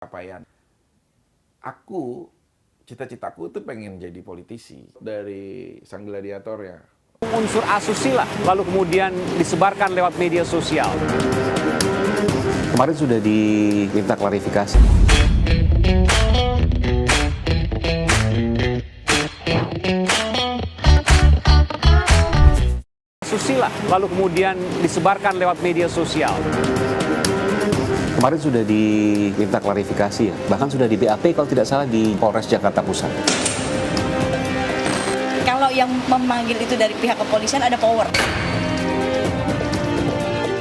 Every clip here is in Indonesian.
Capaian. Cita-citaku tuh pengen jadi politisi dari sang gladiator ya. Unsur asusila lalu kemudian disebarkan lewat media sosial. Kemarin sudah diminta klarifikasi. Asusila lalu kemudian disebarkan lewat media sosial. Kemarin sudah diminta klarifikasi ya, bahkan sudah di BAP kalau tidak salah di Polres Jakarta Pusat. Kalau yang memanggil itu dari pihak kepolisian ada power.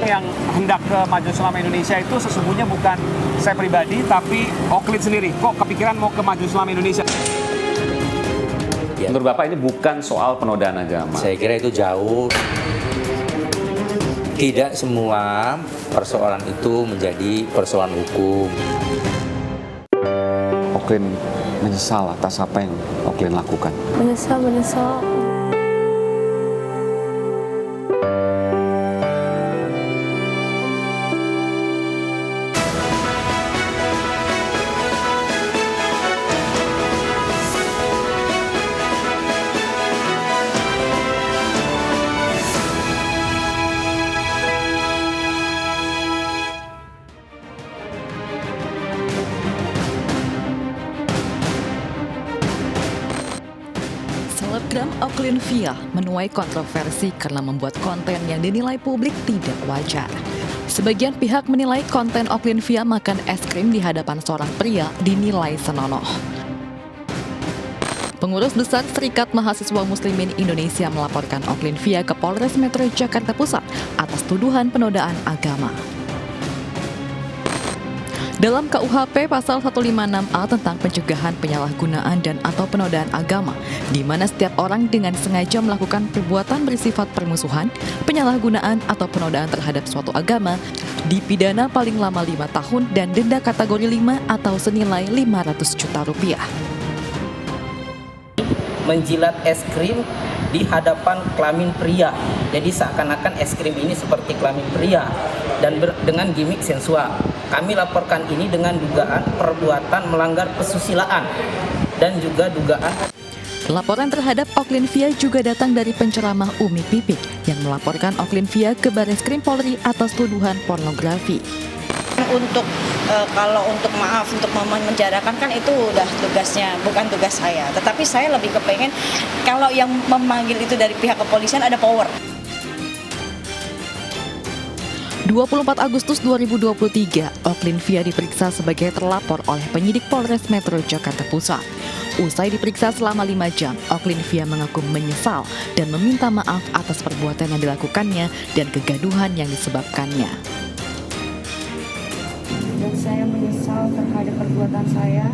Yang hendak ke Majelis Ulama Indonesia itu sesungguhnya bukan saya pribadi, tapi Oklin sendiri. Kok kepikiran mau ke Majelis Ulama Indonesia? Ya. Menurut Bapak ini bukan soal penodaan agama. Saya kira itu jauh. Tidak semua persoalan itu menjadi persoalan hukum. Oklin menyesal atas apa yang Oklin lakukan. Menyesal. Selebgram Oklin Via menuai kontroversi karena membuat konten yang dinilai publik tidak wajar. Sebagian pihak menilai konten Oklin Via makan es krim di hadapan seorang pria dinilai senonoh. Pengurus Besar Serikat Mahasiswa Muslimin Indonesia melaporkan Oklin Via ke Polres Metro Jakarta Pusat atas tuduhan penodaan agama. Dalam KUHP pasal 156A tentang pencegahan penyalahgunaan dan atau penodaan agama, di mana setiap orang dengan sengaja melakukan perbuatan bersifat permusuhan, penyalahgunaan atau penodaan terhadap suatu agama, dipidana paling lama 5 tahun dan denda kategori 5 atau senilai 500 juta rupiah. Menjilat es krim di hadapan kelamin pria. Jadi seakan-akan es krim ini seperti kelamin pria dan dengan gimmick sensual. Kami laporkan ini dengan dugaan perbuatan melanggar kesusilaan dan juga dugaan. Laporan terhadap Oklin Via juga datang dari penceramah Umi Pipik yang melaporkan Oklin Via ke Barreskrim Polri atas tuduhan pornografi. Kalau untuk memenjarakan kan itu udah tugasnya, bukan tugas saya. Tetapi saya lebih kepengen kalau yang memanggil itu dari pihak kepolisian ada power. 24 Agustus 2023, Oklin Via diperiksa sebagai terlapor oleh penyidik Polres Metro Jakarta Pusat. Usai diperiksa selama 5 jam, Oklin Via mengaku menyesal dan meminta maaf atas perbuatan yang dilakukannya dan kegaduhan yang disebabkannya. Dan saya menyesal terhadap perbuatan saya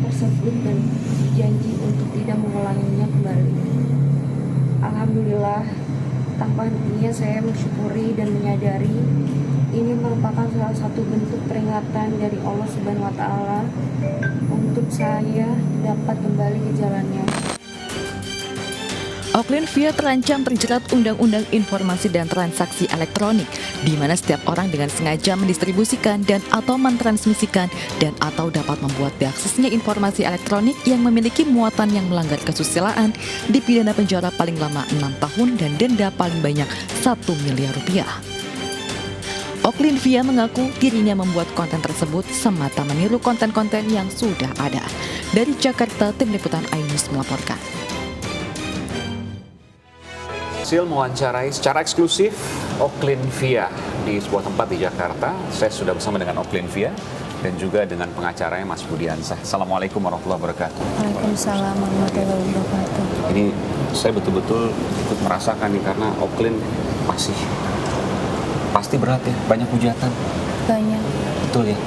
tersebut dan berjanji untuk tidak mengulanginya kembali. Alhamdulillah, tanpa hentinya saya mensyukuri dan menyadari ini merupakan salah satu bentuk peringatan dari Allah Subhanahu wa Ta'ala untuk saya dapat kembali ke jalannya. Oklin Via terancam terjerat Undang-Undang Informasi dan Transaksi Elektronik, di mana setiap orang dengan sengaja mendistribusikan dan atau mentransmisikan dan atau dapat membuat diaksesnya informasi elektronik yang memiliki muatan yang melanggar kesusilaan dipidana penjara paling lama 6 tahun dan denda paling banyak 1 miliar rupiah. Oklin Via mengaku dirinya membuat konten tersebut semata meniru konten-konten yang sudah ada. Dari Jakarta, Tim Liputan iNews melaporkan. Hasil mewawancarai secara eksklusif Oklin Via di sebuah tempat di Jakarta. Saya sudah bersama dengan Oklin Via dan juga dengan pengacaranya Mas Budiansah. Assalamualaikum warahmatullahi wabarakatuh. Waalaikumsalam warahmatullahi wabarakatuh. Ini saya betul-betul ikut merasakan nih karena Oklin pasti berat ya, banyak hujatan. Banyak. Betul ya.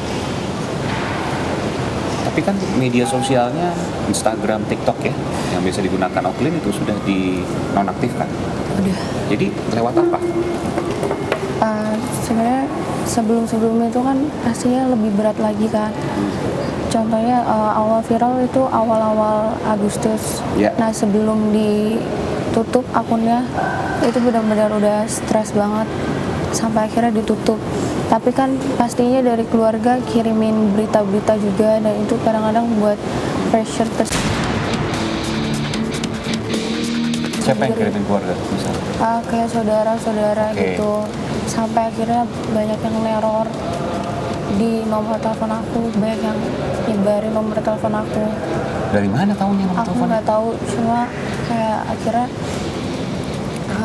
Tapi kan media sosialnya Instagram, TikTok ya, yang biasa digunakan Oklin itu sudah dinonaktifkan. Udah. Jadi lewat apa? Sebenarnya sebelum-sebelumnya itu kan pastinya lebih berat lagi kan. Contohnya awal viral itu awal-awal Agustus. Ya. Nah sebelum ditutup akunnya itu benar-benar udah stres banget sampai akhirnya ditutup. Tapi kan pastinya dari keluarga kirimin berita-berita juga, dan itu kadang-kadang buat pressure Siapa yang kirimin keluarga misalnya? kayak saudara-saudara Oke. gitu. Sampai akhirnya banyak yang neror di nomor telepon aku, banyak yang nyebarin nomor telepon aku. Dari mana tahunya nomor Aku telepon? nggak tahu, cuma kayak akhirnya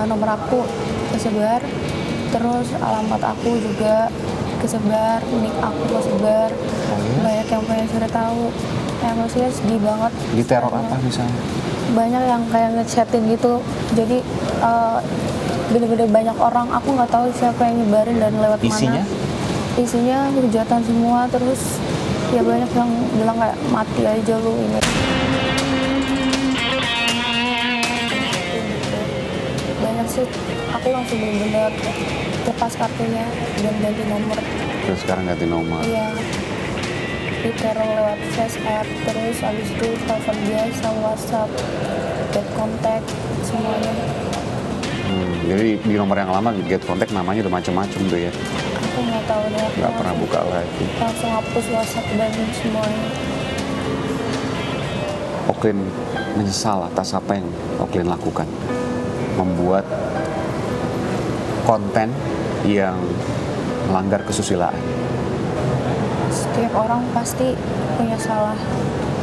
nomor aku kesebar, terus alamat aku juga kesebar, nick aku kesebar. Banyak yang pengen cari tahu. Maksudnya sedih banget. Diteror apa misalnya? Banyak yang kayak ngechatin gitu, jadi bener-bener banyak orang, aku nggak tahu siapa yang nyebarin dan lewat Isinya? mana. Isinya hujatan semua, terus ya banyak yang bilang kayak mati aja lu ini. Banyak sih, aku langsung bener-bener lepas kartunya dan ganti nomor. Terus sekarang ganti nomor. Iya, diteror lewat WhatsApp, terus abis itu telepon biasa, WhatsApp, get contact, semuanya. Jadi di nomor yang lama get contact namanya udah macam-macam tuh ya. Aku nggak tahu deh. aku Nggak pernah langsung- buka lagi. Langsung hapus WhatsApp dan semuanya. Oklin menyesal atas apa yang Oklin lakukan. Membuat konten yang melanggar kesusilaan. Setiap orang pasti punya salah.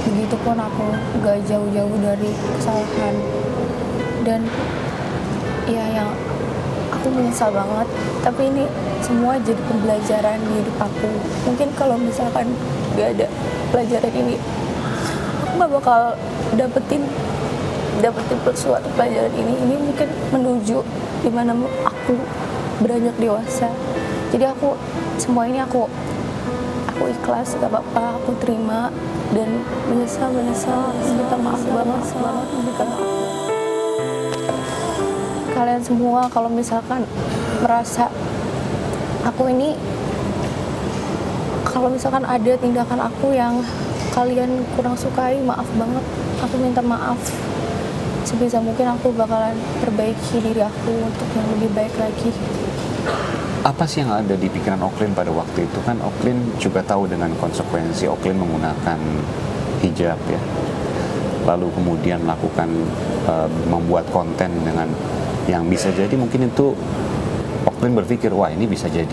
Begitupun aku, gak jauh-jauh dari kesalahan. Dan ya yang aku menyesal banget, tapi ini semua jadi pembelajaran di hidup aku. Mungkin kalau misalkan gak ada pelajaran ini, aku gak bakal dapetin suatu pelajaran ini mungkin menuju dimana aku beranjak dewasa. Jadi aku semua ini aku ikhlas, gak apa-apa, aku terima dan menyesal, minta maaf banget. Kalian semua kalau misalkan merasa aku ini, kalau misalkan ada tindakan aku yang kalian kurang sukai, maaf banget, aku minta maaf. Sebisa mungkin aku bakalan perbaiki diri aku untuk yang lebih baik lagi. Apa sih yang ada di pikiran Oklin pada waktu itu? Kan Oklin juga tahu dengan konsekuensi Oklin menggunakan hijab ya. Lalu kemudian melakukan membuat konten dengan yang bisa jadi mungkin itu Oklin berpikir, wah ini bisa jadi